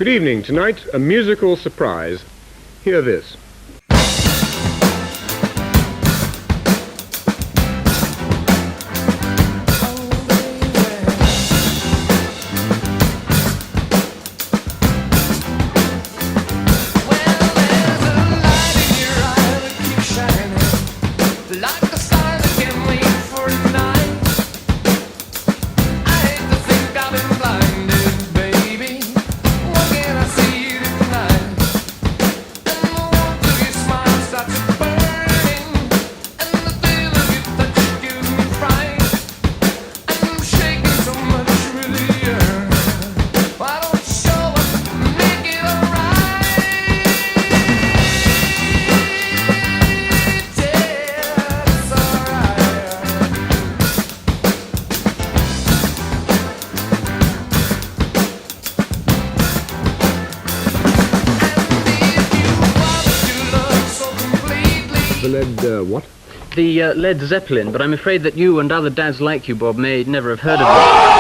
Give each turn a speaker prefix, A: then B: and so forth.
A: Good evening. Tonight, a musical surprise. Hear this. The Led, what?
B: The Led Zeppelin, but I'm afraid that you and other dads like you, Bob, may never have heard of it.